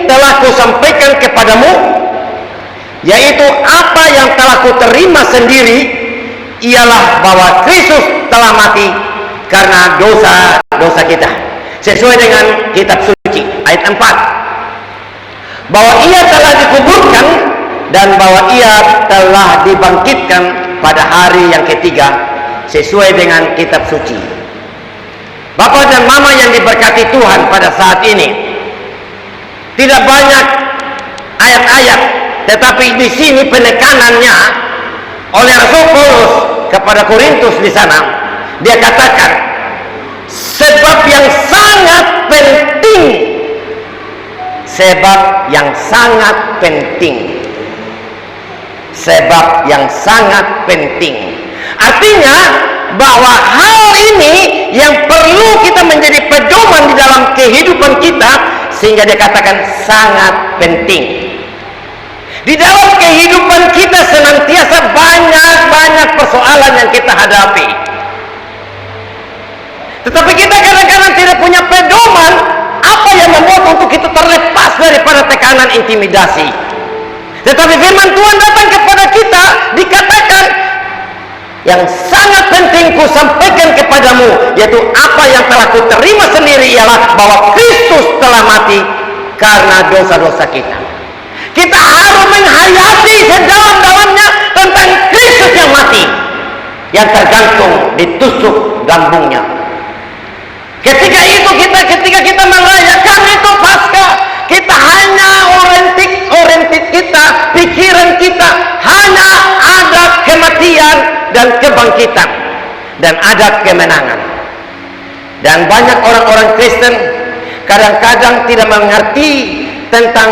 telah kusampaikan kepadamu, yaitu apa yang telah kuterima sendiri, ialah bahwa Kristus telah mati karena dosa-dosa kita, sesuai dengan kitab suci ayat 4, bahwa ia telah dikuburkan dan bahwa ia telah dibangkitkan pada hari yang ketiga, sesuai dengan kitab suci. Bapak dan Mama yang diberkati Tuhan, pada saat ini tidak banyak ayat-ayat, tetapi di sini penekanannya oleh Rasul Paulus kepada Korintus di sana. Dia katakan sebab yang sangat penting, sebab yang sangat penting, sebab yang sangat penting. Artinya bahwa hal ini yang perlu kita menjadi pedoman di dalam kehidupan kita, sehingga dia katakan sangat penting. Di dalam kehidupan kita senantiasa banyak persoalan yang kita hadapi, tetapi kita kadang-kadang tidak punya pedoman apa yang membuat untuk kita terlepas daripada tekanan intimidasi. Tetapi firman Tuhan datang kepada kita, dikatakan yang sangat penting kusampaikan kepadamu, yaitu apa yang telah kuterima sendiri, ialah bahwa Kristus telah mati karena dosa-dosa kita. Kita harus menghayati sedalam-dalamnya tentang Kristus yang mati, yang tergantung ditusuk lambungnya. Ketika kita merayakan itu Paskah, kita hanya oriented kita, pikiran kita hanya ada kematian dan kebangkitan, dan ada kemenangan. Dan banyak orang-orang Kristen kadang-kadang tidak mengerti tentang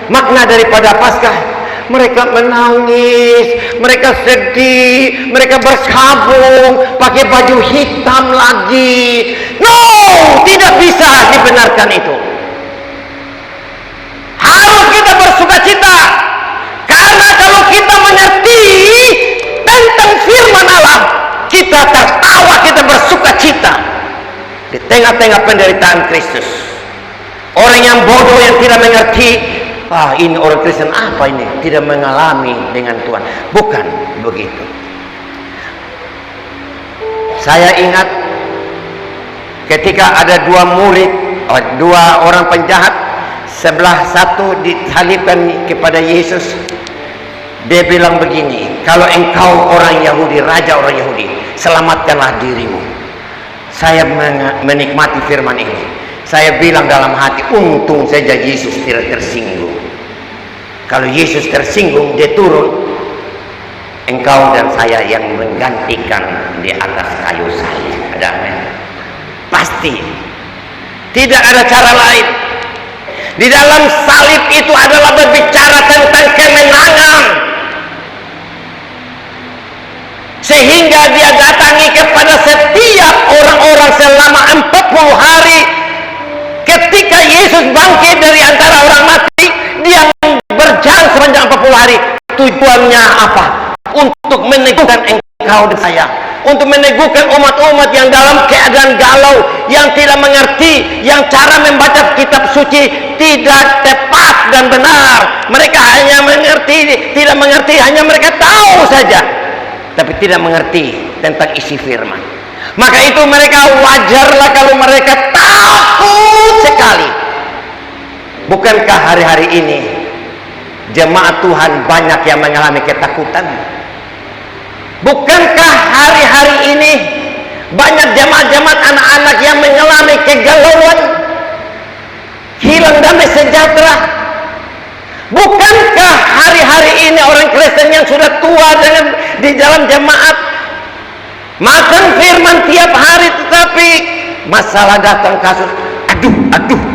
makna daripada Paskah. Mereka menangis, mereka sedih, mereka berkabung, pakai baju hitam lagi. No, tidak bisa dibenarkan itu. Harus kita bersukacita, karena kalau kita mengerti tentang firman Allah, kita tertawa, kita bersukacita di tengah-tengah penderitaan Kristus. Orang yang bodoh yang tidak mengerti, ini orang Kristen apa ini, tidak mengalami dengan Tuhan. Bukan begitu. Saya ingat ketika ada dua orang penjahat, sebelah satu disalibkan kepada Yesus. Dia bilang begini, kalau engkau orang Yahudi, raja orang Yahudi, selamatkanlah dirimu. Saya menikmati firman ini. Saya bilang dalam hati, untung saja Yesus tidak tersinggung. Kalau Yesus tersinggung, dia turun, engkau dan saya yang menggantikan di atas kayu salib. Ada amin? Pasti tidak ada cara lain. Di dalam salib itu adalah berbicara tentang kemenangan, sehingga dia datangi kepada setiap orang-orang selama 40 hari. Ketika Yesus bangkit dari antara orang mati, dia berjalan sepanjang 40 hari. Tujuannya apa? Untuk meneguhkan engkau dan saya, untuk meneguhkan umat-umat yang dalam keadaan galau, yang tidak mengerti, yang cara membaca kitab suci tidak tepat dan benar. Mereka hanya tidak mengerti, hanya mereka tahu saja, tapi tidak mengerti tentang isi firman. Maka itu mereka wajarlah kalau mereka takut sekali. Bukankah hari-hari ini jemaat Tuhan banyak yang mengalami ketakutan? Bukankah hari-hari ini banyak jemaat-jemaat anak-anak yang mengalami kegalauan, hilang damai sejahtera? Bukankah hari-hari ini orang Kristen yang sudah tua di dalam jemaat makan firman tiap hari, tetapi masalah datang kasus, aduh.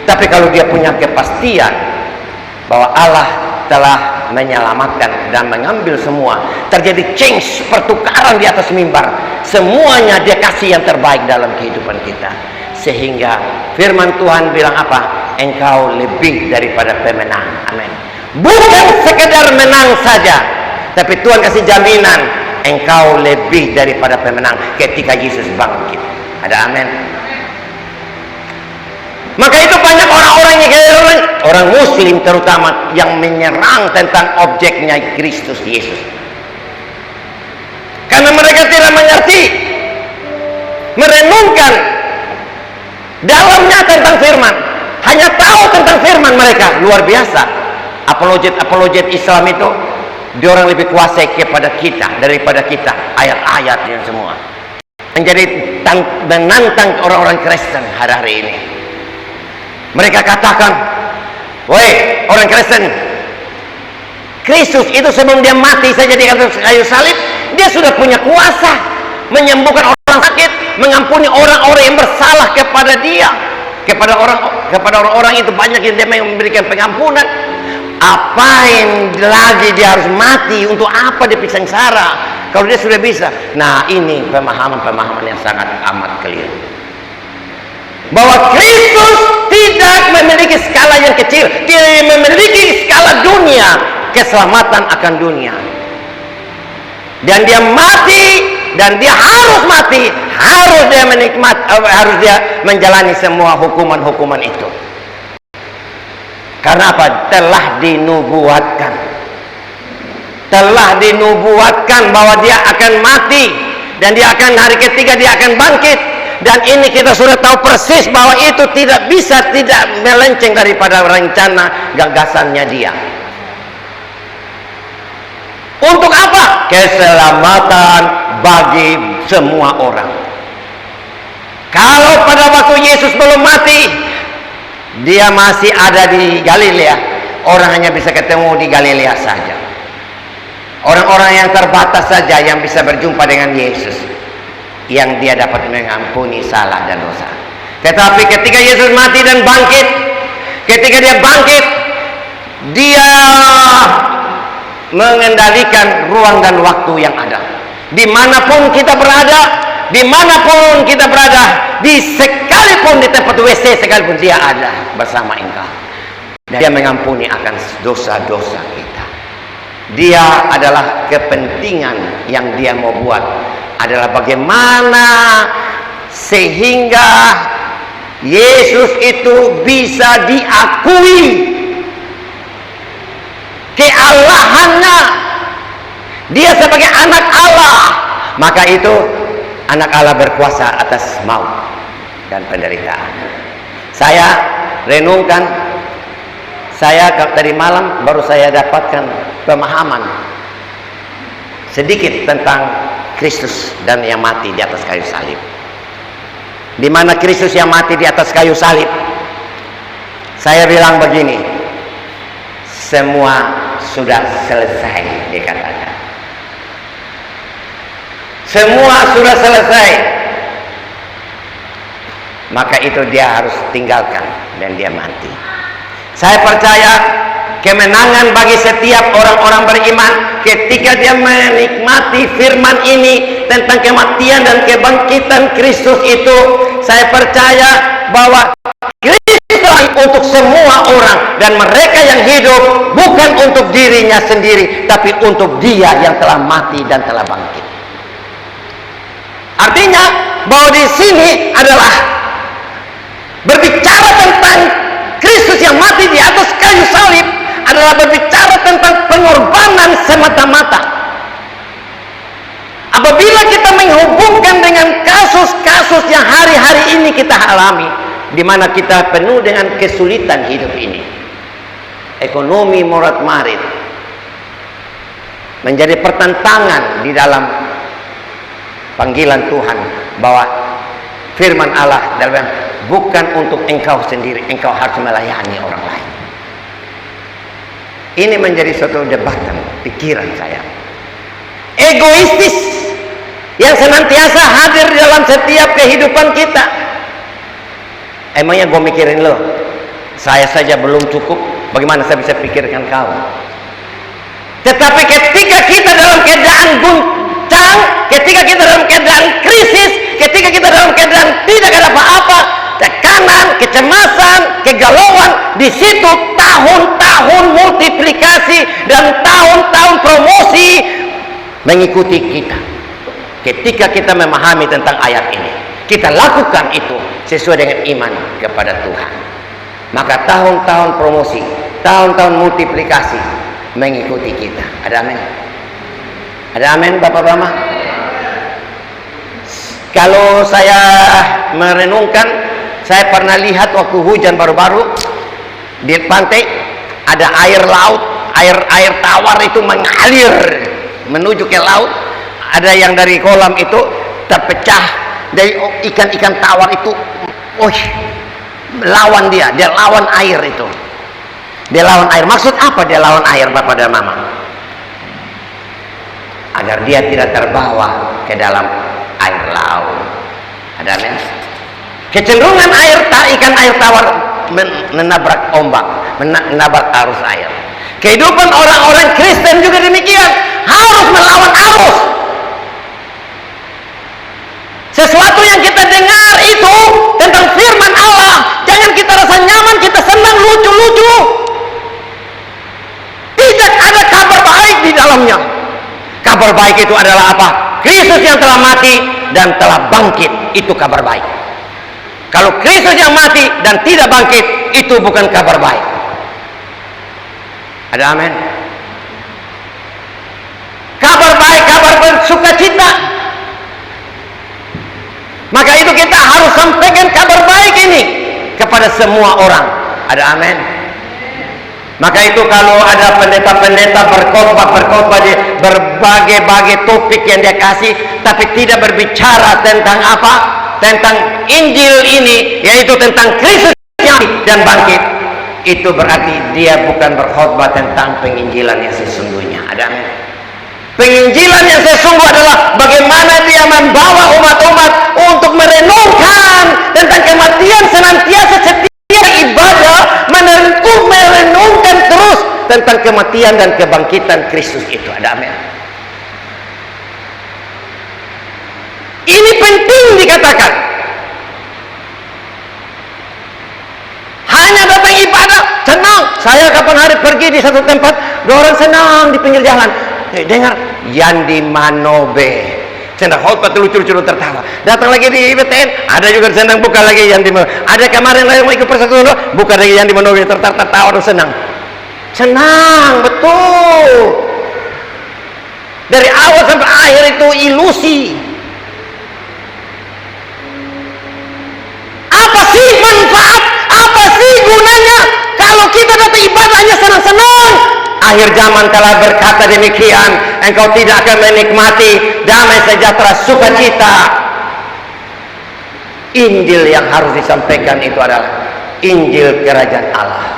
Tapi kalau dia punya kepastian bahwa Allah telah menyelamatkan dan mengambil semua, terjadi change, pertukaran di atas mimbar, semuanya dia kasih yang terbaik dalam kehidupan kita. Sehingga firman Tuhan bilang apa? Engkau lebih daripada pemenang. Amin. Bukan sekedar menang saja, tapi Tuhan kasih jaminan engkau lebih daripada pemenang ketika Yesus bangkit. Ada amin. Maka itu banyak orang-orang yang Muslim terutama yang menyerang tentang objeknya Kristus Yesus. Karena mereka tidak mengerti, merenungkan dalamnya tentang firman, hanya tahu tentang firman mereka. Luar biasa. Apologet Islam itu, dia orang lebih kuasai kepada kita daripada kita ayat-ayat yang semua. Menjadi menantang orang-orang Kristen hari-hari ini. Mereka katakan, woi orang Kristen, Kristus itu sebelum dia mati saja di atas kayu salib, dia sudah punya kuasa menyembuhkan orang sakit, mengampuni orang-orang yang bersalah kepada dia, kepada orang-orang itu banyak yang dia memberikan pengampunan. Apain lagi dia harus mati? Untuk apa dia sengsara kalau dia sudah bisa? Nah, ini pemahaman yang sangat amat keliru, bahwa Kristus tidak memiliki skala yang kecil, dia memiliki skala dunia, keselamatan akan dunia. Dan dia mati, dan dia harus mati, harus dia menikmati, harus dia menjalani semua hukuman-hukuman itu. Karena apa? Telah dinubuatkan bahwa dia akan mati, dan dia akan hari ketiga dia akan bangkit. Dan ini kita sudah tahu persis bahwa itu tidak bisa tidak melenceng daripada rencana gagasannya dia. Untuk apa? Keselamatan bagi semua orang. Kalau pada waktu Yesus belum mati, dia masih ada di Galilea, orang hanya bisa ketemu di Galilea saja. Orang-orang yang terbatas saja yang bisa berjumpa dengan Yesus, yang dia dapat mengampuni salah dan dosa. Tetapi ketika Yesus mati dan bangkit, ketika dia bangkit, dia mengendalikan ruang dan waktu yang ada. Dimanapun kita berada, sekalipun di tempat WC sekalipun, dia ada bersama engkau. Dan dia mengampuni akan dosa-dosa kita. Dia adalah kepentingan yang dia mau buat adalah bagaimana sehingga Yesus itu bisa diakui kealahannya, dia sebagai anak Allah. Maka itu anak Allah berkuasa atas maut dan penderitaan. Saya renungkan, saya tadi malam baru saya dapatkan pemahaman sedikit tentang Kristus dan yang mati di atas kayu salib. Di mana Kristus yang mati di atas kayu salib, saya bilang begini, semua sudah selesai, dikatakan. Semua sudah selesai. Maka itu dia harus tinggalkan dan dia mati. Saya percaya kemenangan bagi setiap orang-orang beriman ketika dia menikmati firman ini tentang kematian dan kebangkitan Kristus itu. Saya percaya bahwa Kristus untuk semua orang, dan mereka yang hidup bukan untuk dirinya sendiri, tapi untuk dia yang telah mati dan telah bangkit. Artinya bahwa di sini adalah berbicara tentang Kristus yang mati di atas kayu salib, adalah berbicara tentang pengorbanan semata-mata. Apabila kita menghubungkan dengan kasus-kasus yang hari-hari ini kita alami, di mana kita penuh dengan kesulitan hidup ini, ekonomi morat-marit, menjadi pertentangan di dalam panggilan Tuhan, bahwa firman Allah dalam bukan untuk engkau sendiri, engkau harus melayani orang lain. Ini menjadi suatu debatan pikiran saya, egoistis yang senantiasa hadir dalam setiap kehidupan kita. Emangnya gue mikirin lo, saya saja belum cukup, bagaimana saya bisa pikirkan kau? Tetapi ketika kita dalam keadaan guncang, ketika kita dalam keadaan krisis, ketika kita dalam keadaan tidak ada apa-apa, tekanan, kecemasan, kegalauan, di situ tahun-tahun multiplikasi dan tahun-tahun promosi mengikuti kita. Ketika kita memahami tentang ayat ini, kita lakukan itu sesuai dengan iman kepada Tuhan, maka tahun-tahun promosi tahun-tahun multiplikasi mengikuti kita. Ada amin? Ada amin, Bapak-Bapak? Kalau saya merenungkan, saya pernah lihat waktu hujan baru-baru di pantai ada air laut, air tawar itu mengalir menuju ke laut. Ada yang dari kolam itu terpecah, dari ikan-ikan tawar itu, lawan dia lawan air itu. Dia lawan air. Maksud apa dia lawan air, Bapak dan Mama? Agar dia tidak terbawa ke dalam air laut. Ada amin? Kecenderungan ikan air tawar menabrak ombak, menabrak arus air. Kehidupan orang-orang Kristen juga demikian, harus melawan arus. Sesuatu yang kita dengar itu tentang firman Allah, jangan kita rasa nyaman, kita senang, lucu-lucu. Tidak ada kabar baik di dalamnya. Kabar baik itu adalah apa? Kristus yang telah mati dan telah bangkit, itu kabar baik. Kalau Kristus yang mati dan tidak bangkit, itu bukan kabar baik. Ada amin? Kabar baik, kabar bersukacita. Maka itu kita harus sampaikan kabar baik ini kepada semua orang. Ada amin? Maka itu kalau ada pendeta-pendeta berkhotbah di berbagai-bagai topik yang dia kasih, tapi tidak berbicara tentang apa? Tentang Injil ini, yaitu tentang Kristus dan bangkit, itu berarti dia bukan berkhotbah tentang penginjilan yang sesungguhnya. Ada amin? Penginjilan yang sesungguh adalah bagaimana dia membawa umat-umat untuk merenungkan tentang kematian senantiasa setiap ibadah, merenungkan terus tentang kematian dan kebangkitan Kristus itu. Ada amin? Ini penting dikatakan. Hanya datang ibadah, senang. Saya kapan hari pergi di satu tempat, orang senang di pinggir jalan. Dengar Yandi Manobe sedang khotbah, lucu-lucu tertawa. Datang lagi di BTN, ada juga sedang buka lagi Yandi Manobe. Ada kemarin lagi mau ikut persatuan, buka lagi Yandi Manobe, tertawa dan senang. Senang, betul. Dari awal sampai akhir itu ilusi. Apa sih manfaat? Apa sih gunanya kalau kita datang ibadahnya senang-senang? Akhir zaman telah berkata demikian, engkau tidak akan menikmati damai sejahtera sukacita. Injil yang harus disampaikan itu adalah Injil kerajaan Allah.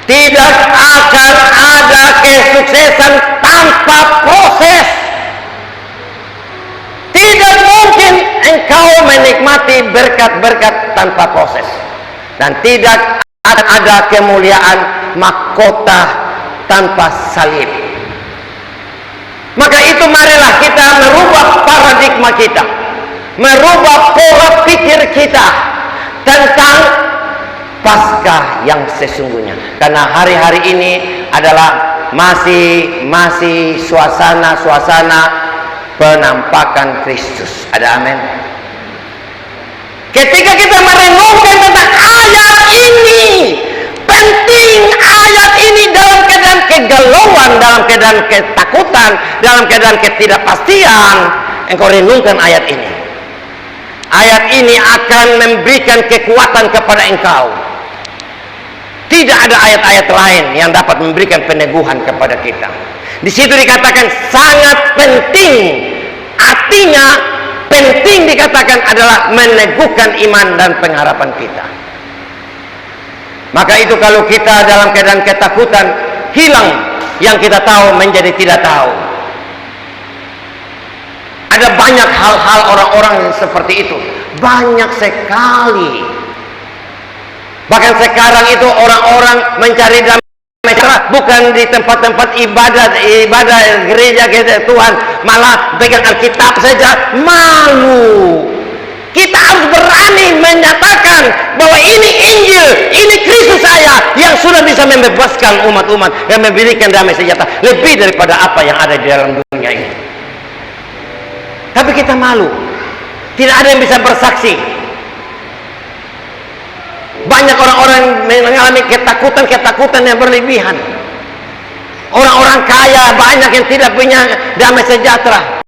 Tidak akan ada kesuksesan tanpa proses. Tidak mungkin engkau menikmati berkat-berkat tanpa proses. Dan tidak akan ada kemuliaan mahkota tanpa salib. Maka itu marilah kita merubah paradigma kita, merubah pola pikir kita tentang Paskah yang sesungguhnya. Karena hari-hari ini adalah masih suasana penampakan Kristus. Ada amin? Ketika kita merenungkan tentang ayat ini, penting ayat ini dalam keadaan kegalauan, dalam keadaan ketakutan, dalam keadaan ketidakpastian, engkau renungkan ayat ini. Ayat ini akan memberikan kekuatan kepada engkau. Tidak ada ayat-ayat lain yang dapat memberikan peneguhan kepada kita. Di situ dikatakan sangat penting. Artinya penting dikatakan adalah meneguhkan iman dan pengharapan kita. Maka itu kalau kita dalam keadaan ketakutan, hilang yang kita tahu menjadi tidak tahu. Ada banyak hal-hal orang-orang yang seperti itu, banyak sekali. Bahkan sekarang itu orang-orang mencari damai bukan di tempat-tempat ibadah gereja Tuhan, malah pegang Alkitab saja malu. Kita harus berani menyatakan bahwa ini Injil, ini Kristus saya yang sudah bisa membebaskan umat-umat dan memberikan damai sejahtera lebih daripada apa yang ada di dalam dunia ini. Tapi kita malu, tidak ada yang bisa bersaksi. Banyak orang-orang mengalami ketakutan yang berlebihan. Orang-orang kaya banyak yang tidak punya damai sejahtera.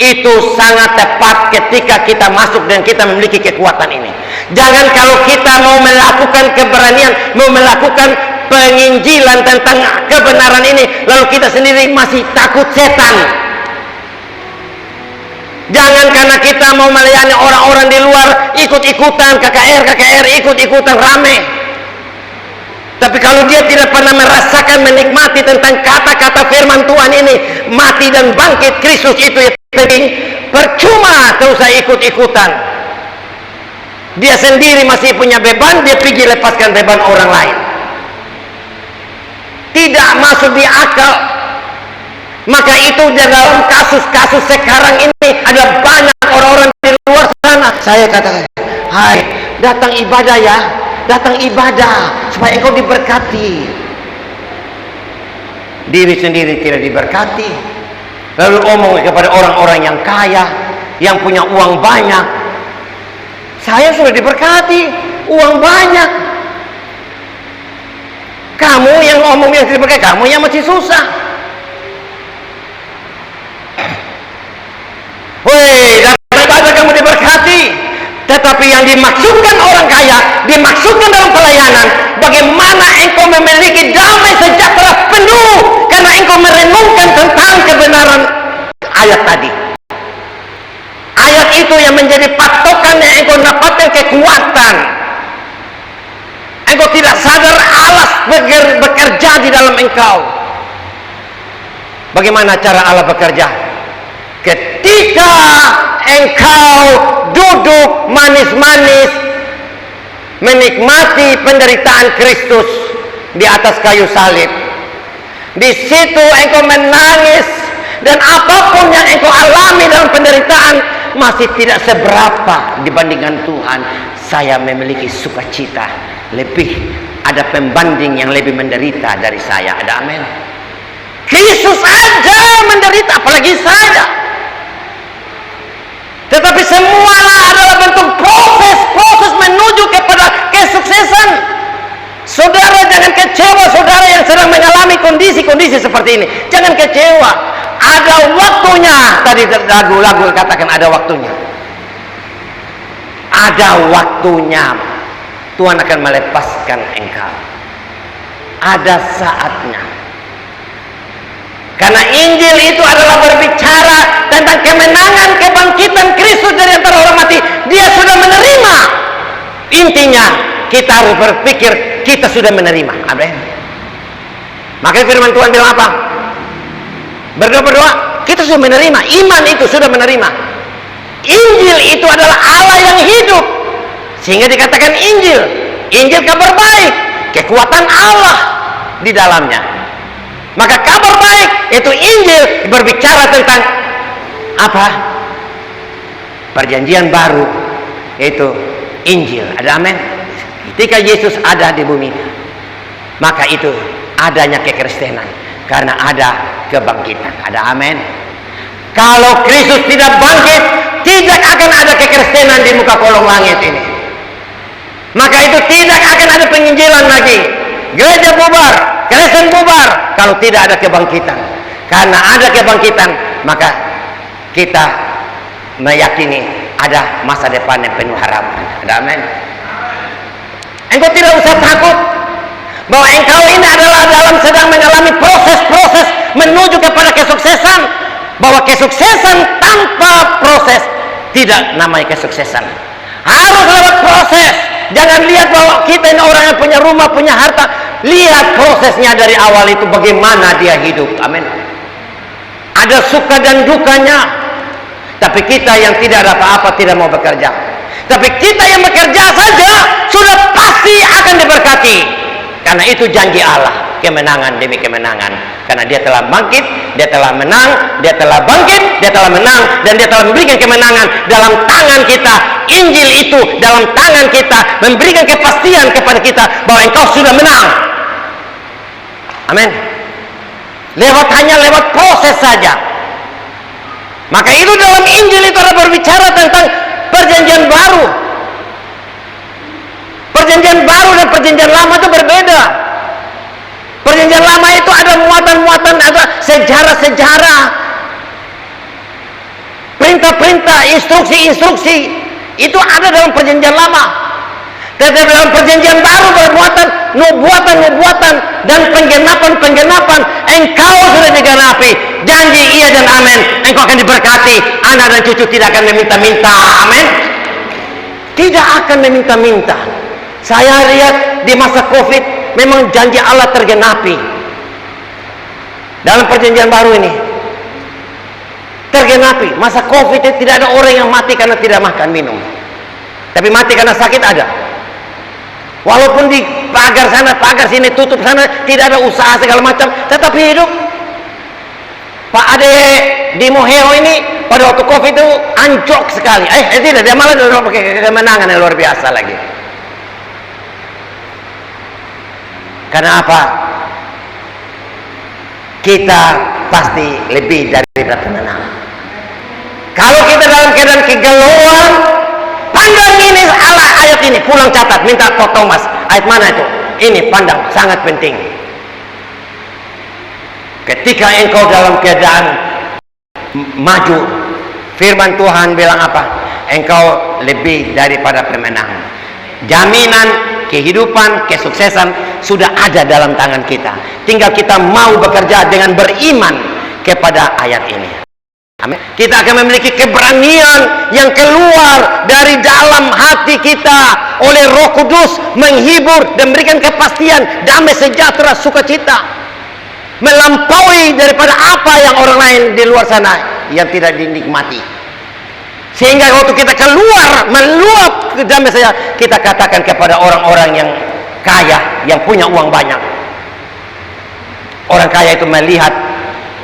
Itu sangat tepat ketika kita masuk dan kita memiliki kekuatan ini. Jangan kalau kita mau melakukan keberanian, mau melakukan penginjilan tentang kebenaran ini, lalu kita sendiri masih takut setan. Jangan karena kita mau melayani orang-orang di luar, ikut-ikutan KKR, ikut-ikutan rame. Tapi kalau dia tidak pernah merasakan, menikmati tentang kata-kata firman Tuhan ini, mati dan bangkit Kristus itu yang penting, percuma terus saya ikut-ikutan. Dia sendiri masih punya beban, dia pergi lepaskan beban orang lain. Tidak masuk di akal. Maka itu dalam kasus-kasus sekarang ini ada banyak orang-orang di luar sana. Saya katakan, hai, datang ibadah ya, datang ibadah supaya engkau diberkati. Diri sendiri tidak diberkati, lalu omong kepada orang-orang yang kaya, yang punya uang banyak. Saya sudah diberkati, uang banyak. Kamu yang ngomong yang tidak berkati, kamu yang masih susah. Woi, datang kamu diberkati. Tetapi yang dimaksudkan orang kaya, dimaksudkan dalam pelayanan, bagaimana engkau memiliki damai sejahtera penuh karena engkau merenungkan tentang kebenaran ayat tadi. Ayat itu yang menjadi patokan yang engkau dapatkan kekuatan. Engkau tidak sadar Allah bekerja di dalam engkau. Bagaimana cara Allah bekerja? Ketika engkau duduk manis-manis menikmati penderitaan Kristus di atas kayu salib, di situ engkau menangis, dan apapun yang engkau alami dalam penderitaan masih tidak seberapa dibandingkan Tuhan. Saya memiliki sukacita lebih, ada pembanding yang lebih menderita dari saya. Ada amin. Kristus aja menderita, apalagi saya. Tetapi semuanya adalah bentuk proses menuju kepada kesuksesan. Saudara jangan kecewa, saudara yang sedang mengalami kondisi-kondisi seperti ini. Jangan kecewa. Ada waktunya. Tadi lagu-lagu katakan ada waktunya. Ada waktunya. Tuhan akan melepaskan engkau. Ada saatnya. Karena Injil itu adalah berbicara tentang kemenangan, kebangkitan Kristus dari antara orang mati. Dia sudah menerima. Intinya kita harus berpikir kita sudah menerima. Amin. Makanya firman Tuhan bilang apa? Berdoa, kita sudah menerima. Iman itu sudah menerima. Injil itu adalah Allah yang hidup, sehingga dikatakan Injil. Injil kabar baik, kekuatan Allah di dalamnya. Maka kabar baik itu Injil berbicara tentang apa? Perjanjian baru, yaitu Injil. Ada amin. Ketika Yesus ada di bumi, maka itu adanya kekristenan karena ada kebangkitan. Ada amin. Kalau Kristus tidak bangkit, tidak akan ada kekristenan di muka kolong langit ini. Maka itu tidak akan ada penginjilan lagi. Gereja bubar, Kristen bubar kalau tidak ada kebangkitan. Karena ada kebangkitan, maka kita meyakini ada masa depan yang penuh harapan. Ada amin. Engkau tidak usah takut bahwa engkau ini adalah sedang mengalami proses-proses menuju kepada kesuksesan. Bahwa kesuksesan tanpa proses tidak namanya kesuksesan. Harus lewat proses. Jangan lihat bahwa kita ini orang yang punya rumah, punya harta. Lihat prosesnya dari awal itu bagaimana dia hidup. Amin. Ada suka dan dukanya. Tapi kita yang tidak ada apa-apa tidak mau bekerja. Tapi kita yang bekerja saja sudah pasti akan diberkati. Karena itu janji Allah. Kemenangan demi kemenangan. Karena dia telah bangkit, dia telah menang, dia telah bangkit, dia telah menang, dan dia telah memberikan kemenangan dalam tangan kita. Injil itu dalam tangan kita memberikan kepastian kepada kita bahwa engkau sudah menang. Amin. Hanya lewat proses saja. Maka itu dalam Injil itu adalah berbicara tentang perjanjian baru. Perjanjian baru dan perjanjian lama itu berbeda. Perjanjian lama itu ada muatan-muatan, ada sejarah-sejarah, perintah-perintah, instruksi-instruksi. Itu ada dalam perjanjian lama. Tetapi dalam perjanjian baru bermuatan nubuatan-nubuatan dan penggenapan-penggenapan. Engkau sudah digenapi. Janji iya dan amin. Engkau akan diberkati. Anak dan cucu tidak akan meminta-minta. Amin. Tidak akan meminta-minta. Saya lihat di masa COVID memang janji Allah tergenapi. Dalam perjanjian baru ini tergenapi. Masa COVID itu tidak ada orang yang mati karena tidak makan minum. Tapi mati karena sakit ada. Walaupun di pagar sana, pagar sini, tutup sana, tidak ada usaha segala macam, tetap hidup. Pak Ade di Moheo ini pada waktu COVID itu anjlok sekali. Tidak, dia malah pakai kemenangan yang luar biasa lagi. Karena apa? Kita pasti lebih daripada pemenang. Kalau kita dalam keadaan kegalauan, pandang ini ayat ini, pulang catat, minta Kok Thomas. Ayat mana itu? Ini pandang, sangat penting. Ketika engkau dalam keadaan maju, firman Tuhan bilang apa? Engkau lebih daripada pemenang. Jaminan kehidupan, kesuksesan sudah ada dalam tangan kita. Tinggal kita mau bekerja dengan beriman kepada ayat ini. Amin. Kita akan memiliki keberanian yang keluar dari dalam hati kita oleh Roh Kudus, menghibur dan memberikan kepastian, damai, sejahtera, sukacita, melampaui daripada apa yang orang lain di luar sana yang tidak dinikmati. Sehingga waktu kita keluar meluap ke damai saja, kita katakan kepada orang-orang yang kaya, yang punya uang banyak. Orang kaya itu melihat,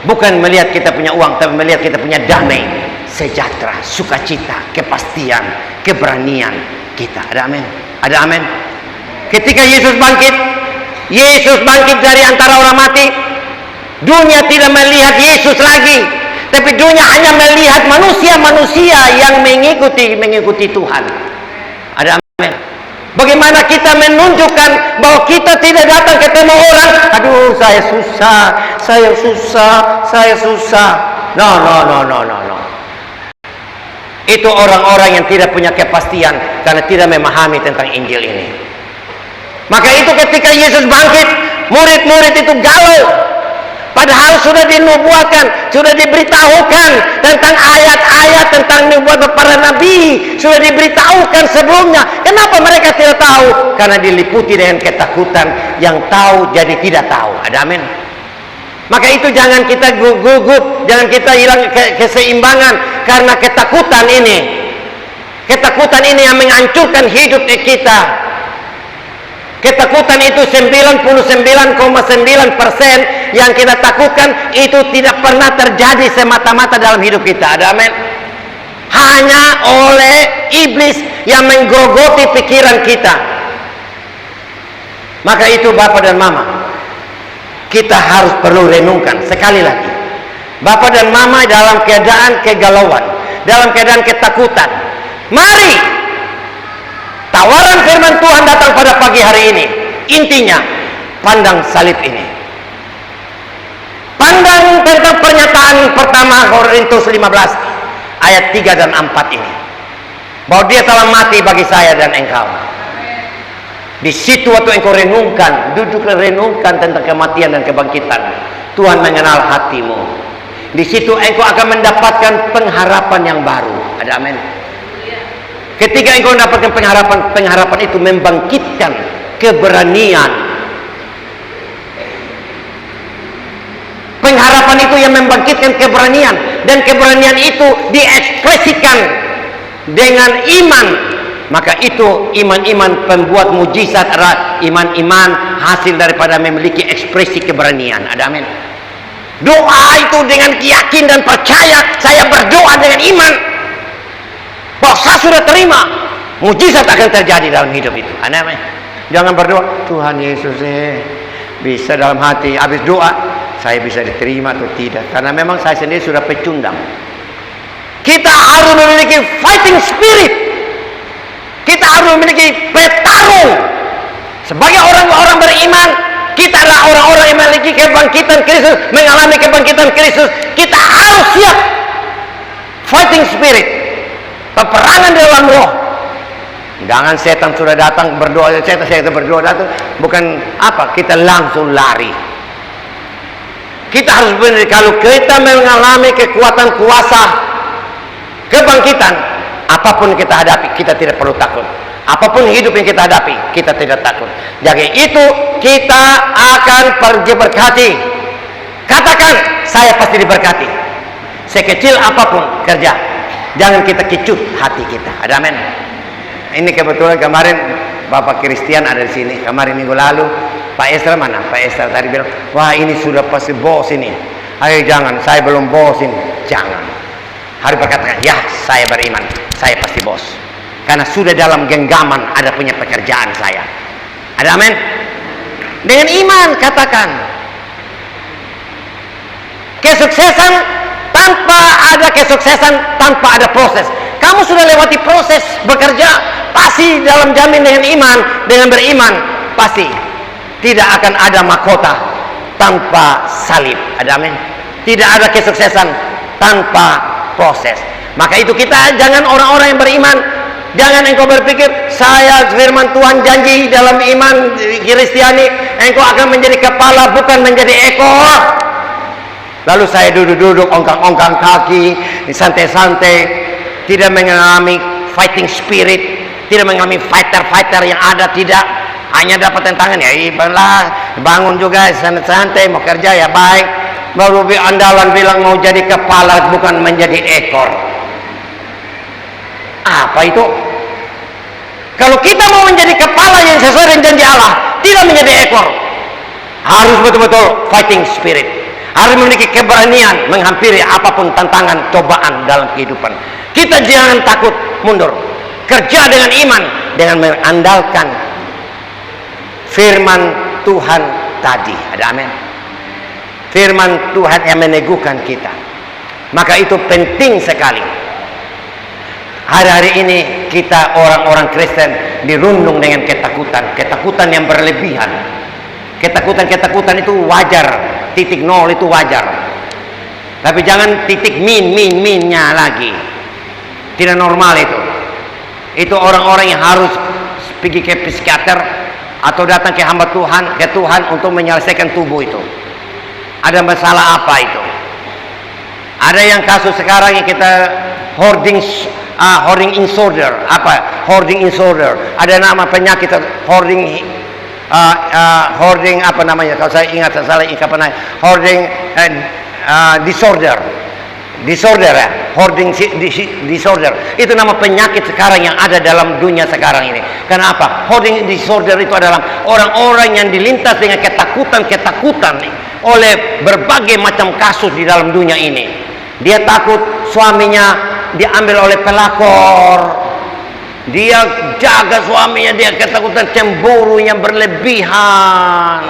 bukan melihat kita punya uang, tapi melihat kita punya damai, sejahtera, sukacita, kepastian, keberanian kita. Ada amin? Ada amin? Ketika Yesus bangkit dari antara orang mati, dunia tidak melihat Yesus lagi, tapi dunia hanya melihat manusia-manusia yang mengikuti Tuhan. Ada amin? Bagaimana kita menunjukkan bahwa kita tidak datang ketemu orang, aduh saya susah. No. Itu orang-orang yang tidak punya kepastian karena tidak memahami tentang Injil ini. Maka itu ketika Yesus bangkit, murid-murid itu galau. Padahal sudah dinubuatkan, sudah diberitahukan tentang ayat-ayat tentang nubuat para nabi, sudah diberitahukan sebelumnya. Kenapa mereka tidak tahu? Karena diliputi dengan ketakutan, yang tahu jadi tidak tahu. Ada amin? Maka itu jangan kita gugup, jangan kita hilang keseimbangan karena ketakutan ini. Ketakutan ini yang menghancurkan hidup kita. Ketakutan itu 99,9% yang kita takutkan itu tidak pernah terjadi semata-mata dalam hidup kita. Ada amin? Hanya oleh iblis yang menggerogoti pikiran kita. Maka itu Bapak dan Mama, kita harus perlu renungkan sekali lagi. Bapak dan Mama dalam keadaan kegalauan, dalam keadaan ketakutan, mari tawaran firman Tuhan datang pada pagi hari ini. Intinya, pandang salib ini. Pandang tentang pernyataan pertama Korintus 15 ayat 3 dan 4 ini. Bahwa dia telah mati bagi saya dan engkau. Di situ waktu engkau renungkan, duduk renungkan tentang kematian dan kebangkitan, Tuhan mengenal hatimu. Di situ engkau akan mendapatkan pengharapan yang baru. Ada amin? Ketika engkau mendapatkan pengharapan itu membangkitkan keberanian. Pengharapan itu yang membangkitkan keberanian, dan keberanian itu diekspresikan dengan iman. Maka itu iman-iman pembuat mujizat, iman-iman hasil daripada memiliki ekspresi keberanian. Ada amin? Doa itu dengan yakin dan percaya, saya berdoa dengan iman bahwa saya sudah terima, mujizat akan terjadi dalam hidup itu. Amin. Jangan berdoa, Tuhan Yesus bisa dalam hati, habis doa saya bisa diterima atau tidak, karena memang saya sendiri sudah pecundang. Kita harus memiliki fighting spirit, kita harus memiliki petarung Sebagai orang-orang beriman, kita adalah orang-orang yang memiliki kebangkitan Kristus, mengalami kebangkitan Kristus. Kita harus siap fighting spirit, peperangan dalam roh. Jangan setan sudah datang berdoa, setan berdoa datang, bukan apa, kita langsung lari. Kita harus benar, kalau kita mengalami kekuatan kuasa kebangkitan, apapun kita hadapi, kita tidak perlu takut. Apapun hidup yang kita hadapi, kita tidak takut. Jadi itu kita akan diberkati. Katakan, saya pasti diberkati. Sekecil apapun kerja, jangan kita kecut hati kita. Ada amin. Ini kebetulan kemarin Bapak Christian ada di sini. Kemarin minggu lalu Pak Esra mana? Pak Esra tadi bilang, wah ini sudah pasti bos ini. Ayo jangan, saya belum bos ini. Jangan. Harus berkatakan, ya saya beriman, saya pasti bos. Karena sudah dalam genggaman ada punya pekerjaan saya. Ada amin? Dengan iman katakan. Kesuksesan tanpa ada kesuksesan, tanpa ada proses. Kamu sudah lewati proses bekerja, pasti dalam jamin dengan iman, dengan beriman, pasti tidak akan ada mahkota tanpa salib. Ada amin? Tidak ada kesuksesan tanpa proses. Maka itu kita jangan orang-orang yang beriman. Jangan engkau berpikir, saya firman Tuhan janji dalam iman Kristiani, engkau akan menjadi kepala bukan menjadi ekor. Lalu saya duduk-duduk, ongkang-ongkang kaki, santai-santai, tidak mengalami fighting spirit, tidak mengalami fighter-fighter yang ada, tidak. Hanya dapat tantangan, ya ibalah, bangun juga santai-santai, mau kerja ya baik. Baru andalan bilang mau jadi kepala bukan menjadi ekor. Apa itu? Kalau kita mau menjadi kepala yang sesuai dengan janji Allah, tidak menjadi ekor, harus betul-betul fighting spirit, harus memiliki keberanian menghampiri apapun tantangan, cobaan dalam kehidupan. Kita jangan takut mundur, kerja dengan iman, dengan mengandalkan firman Tuhan tadi. Ada amin? Firman Tuhan yang meneguhkan kita. Maka itu penting sekali. Hari-hari ini kita orang-orang Kristen dirundung dengan ketakutan yang berlebihan. Ketakutan itu wajar, titik nol itu wajar. Tapi jangan titik minnya lagi. Tidak normal itu. Itu orang-orang yang harus pergi ke psikiater atau datang ke hamba Tuhan, ke Tuhan untuk menyelesaikan tubuh itu. Ada masalah apa itu? Ada yang kasus sekarang yang kita hoarding disorder, hoarding disorder. Ada nama penyakit hoarding apa namanya? Kalau saya ingat salah apa namanya? Hoarding disorder ya, hoarding disorder. Itu nama penyakit sekarang yang ada dalam dunia sekarang ini. Kenapa? Hoarding disorder itu adalah orang-orang yang dilintas dengan ketakutan oleh berbagai macam kasus di dalam dunia ini. Dia takut suaminya diambil oleh pelakor. Dia jaga suaminya, dia ketakutan cemburu yang berlebihan.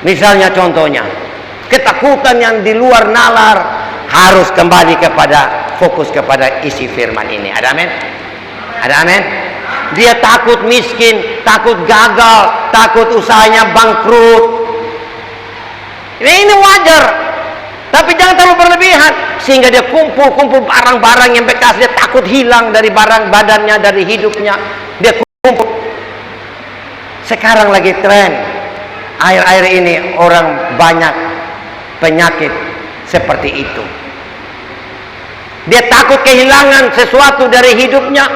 Misalnya contohnya, ketakutan yang di luar nalar, harus kembali kepada fokus kepada isi firman ini. Ada amin? Ada amin? Dia takut miskin, takut gagal, takut usahanya bangkrut. Ini wajar. Tapi jangan terlalu berlebihan sehingga dia kumpul barang-barang yang bekas, dia takut hilang dari barang badannya, dari hidupnya. Dia kumpul. Sekarang lagi tren akhir-akhir ini orang banyak penyakit seperti itu. Dia takut kehilangan sesuatu dari hidupnya.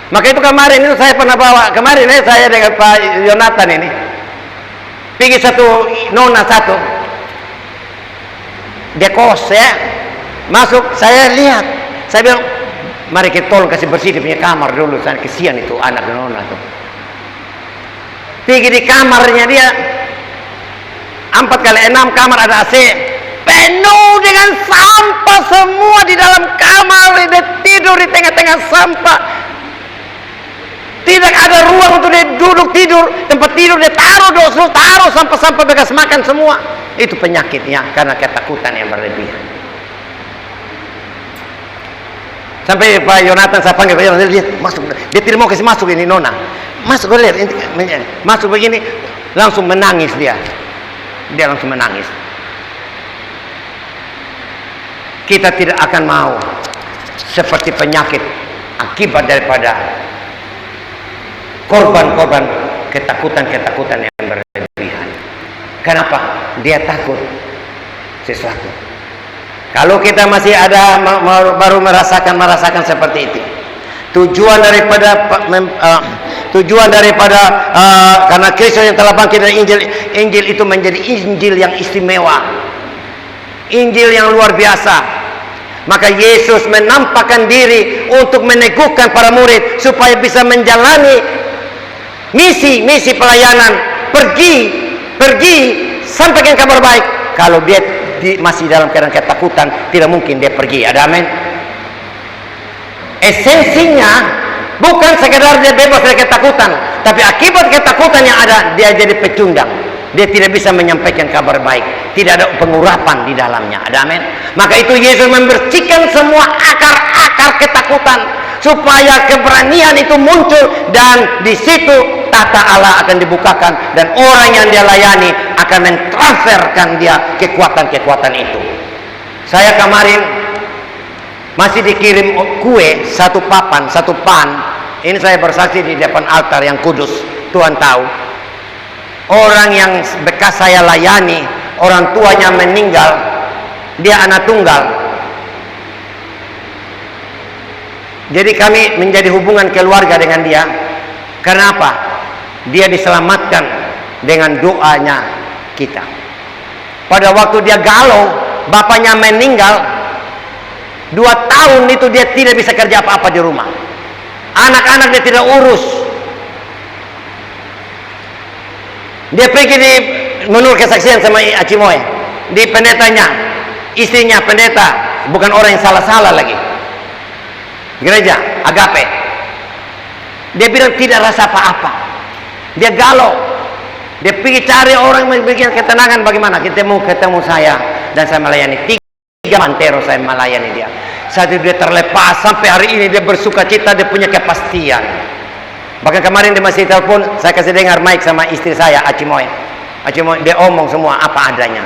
Maka itu kemarin itu saya pernah bawa, kemarin saya dengan Pak Yonatan ini pergi nona satu, dia kos ya, masuk, saya lihat, saya bilang, mari kita tolong kasih bersih dia punya kamar dulu, saya kesian itu anak nona tuh. Pergi di kamarnya dia, 4x6 kamar ada AC, penuh dengan sampah semua di dalam kamar, dia tidur di tengah-tengah sampah. Tidak ada ruang untuk dia duduk tidur, tempat tidur dia taruh sampah-sampah bekas makan semua. Itu penyakitnya karena ketakutan yang berlebihan. Sampai Pak Yonatan saya panggil, Pak Yonatan, dia masuk, dia tidak mau kasih masuk ini nona. Masuk, lihat, masuk begini, langsung menangis dia. Dia langsung menangis. Kita tidak akan mau seperti penyakit akibat daripada korban-korban ketakutan-ketakutan yang berlebihan. Kenapa? Dia takut sesuatu. Kalau kita masih ada baru merasakan seperti itu. Tujuan daripada karena Kristus yang telah bangkit dari Injil itu menjadi Injil yang istimewa, Injil yang luar biasa. Maka Yesus menampakkan diri untuk meneguhkan para murid supaya bisa menjalani misi pelayanan, pergi sampaikan kabar baik. Kalau dia masih dalam keadaan ketakutan, tidak mungkin dia pergi. Ada amin. Esensinya bukan sekedar dia bebas dari ketakutan, tapi akibat ketakutan yang ada, dia jadi pecundang. Dia tidak bisa menyampaikan kabar baik, tidak ada pengurapan di dalamnya. Ada amin. Maka itu Yesus membersihkan semua akar-akar ketakutan supaya keberanian itu muncul, dan di situ tata Allah akan dibukakan, dan orang yang dia layani akan mentransferkan dia kekuatan-kekuatan itu. Saya kemarin masih dikirim kue, satu papan, satu pan. Ini saya bersaksi di depan altar yang kudus. Tuhan tahu. Orang yang bekas saya layani, orang tuanya meninggal, dia anak tunggal. Jadi kami menjadi hubungan keluarga dengan dia. Kenapa? Dia diselamatkan dengan doanya kita. Pada waktu dia galau, bapaknya meninggal, 2 tahun itu dia tidak bisa kerja apa-apa di rumah. Anak-anak dia tidak urus. Dia pergi menurut kesaksian sama Acimoy, di pendetanya, istrinya pendeta, bukan orang yang salah-salah lagi, gereja Agape. Dia bilang tidak rasa apa-apa, dia galau. Dia pergi cari orang yang bikin ketenangan. Bagaimana? Ketemu saya, dan saya melayani 3 mantero, saya melayani dia. Saat itu dia terlepas, sampai hari ini dia bersuka cita, dia punya kepastian. Bahkan kemarin dia masih telepon, saya kasih dengar mic sama istri saya, Acimoy, dia omong semua apa adanya.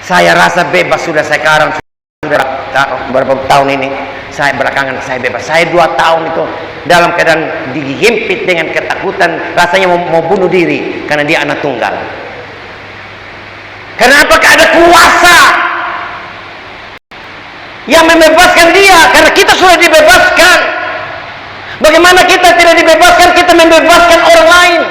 Saya rasa bebas sudah sekarang, sudah beberapa tahun ini, saya belakangan saya bebas. Saya 2 tahun itu dalam keadaan dihimpit dengan ketakutan, rasanya mau bunuh diri karena dia anak tunggal. Kenapa? Ada kuasa yang membebaskan dia, karena kita sudah dibebaskan. Bagaimana kita tidak dibebaskan, kita membebaskan orang lain.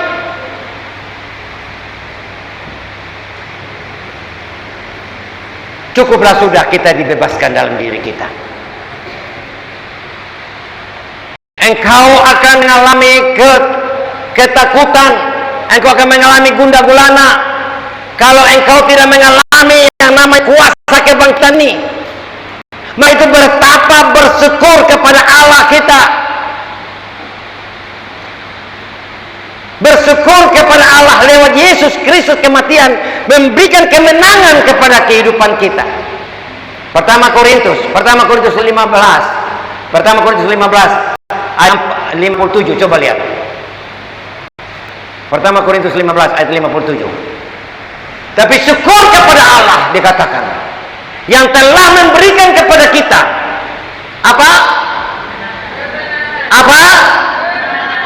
Cukuplah sudah kita dibebaskan dalam diri kita. Engkau akan mengalami ketakutan, engkau akan mengalami gundah gulana kalau engkau tidak mengalami yang namanya kuasa kebangkitan ini. Maka itu bertapa bersyukur kepada Allah kita. Bersyukur kepada Allah lewat Yesus Kristus kematian memberikan kemenangan kepada kehidupan kita. Pertama Korintus 15 ayat 57, coba lihat. Pertama Korintus 15 ayat 57. Tapi syukur kepada Allah, dikatakan, yang telah memberikan kepada kita apa?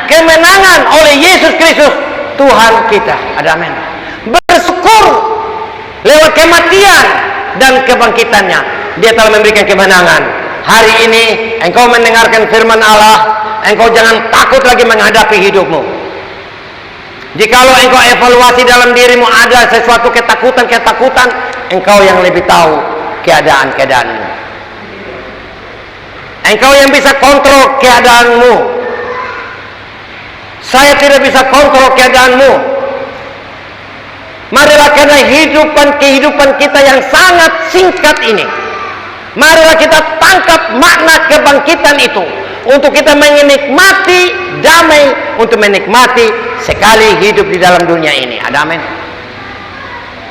Kemenangan oleh Yesus Kristus Tuhan kita. Ada amin. Bersyukur lewat kematian dan kebangkitannya, dia telah memberikan kemenangan. Hari ini engkau mendengarkan firman Allah, engkau jangan takut lagi menghadapi hidupmu. Jikalau engkau evaluasi dalam dirimu ada sesuatu ketakutan, engkau yang lebih tahu keadaanmu. Engkau yang bisa kontrol keadaanmu. Saya tidak bisa kontrol keadaanmu. Marilah, karena kehidupan kita yang sangat singkat ini, marilah kita tangkap makna kebangkitan itu untuk kita menikmati damai, untuk menikmati sekali hidup di dalam dunia ini. Ada amin.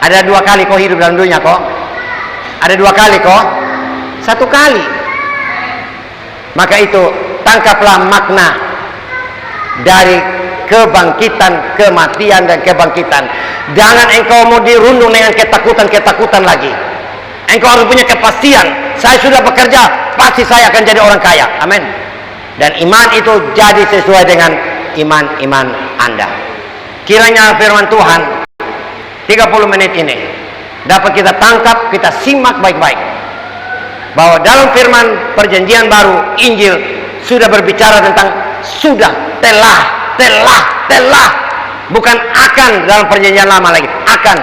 Ada 2 kali kau hidup dalam dunia kok. Ada 2 kali kok. 1 kali. Maka itu tangkaplah makna dari kebangkitan, kematian dan kebangkitan. Jangan engkau mau dirundung dengan ketakutan-ketakutan lagi. Engkau harus punya kepastian, saya sudah bekerja, pasti saya akan jadi orang kaya. Amin. Dan iman itu jadi sesuai dengan iman-iman Anda. Kiranya firman Tuhan 30 menit ini dapat kita tangkap, kita simak baik-baik, bahwa dalam firman perjanjian baru, Injil sudah berbicara tentang sudah, telah, bukan akan. Dalam perjanjian lama lagi akan.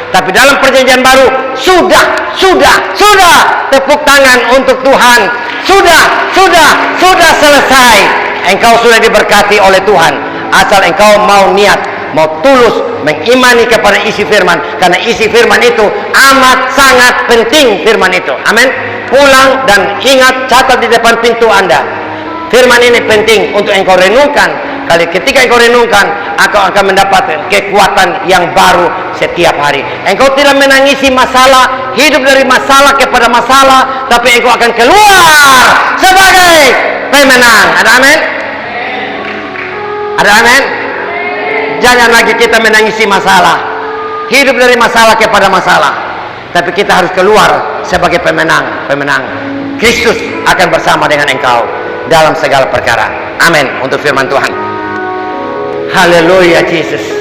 Tapi dalam perjanjian baru sudah. Tepuk tangan untuk Tuhan. Sudah selesai. Engkau sudah diberkati oleh Tuhan, asal engkau mau niat, mau tulus mengimani kepada isi firman. Karena isi firman itu amat sangat penting, firman itu. Amin. Pulang dan ingat, catat di depan pintu Anda. Firman ini penting untuk engkau renungkan. Ketika engkau renungkan, engkau akan mendapat kekuatan yang baru setiap hari. Engkau tidak menangisi masalah, hidup dari masalah kepada masalah, tapi engkau akan keluar sebagai pemenang. Ada amin? Ada amin? Jangan lagi kita menangisi masalah, hidup dari masalah kepada masalah, tapi kita harus keluar sebagai pemenang. Kristus akan bersama dengan engkau dalam segala perkara. Amin. Untuk firman Tuhan. Haleluya, Yesus.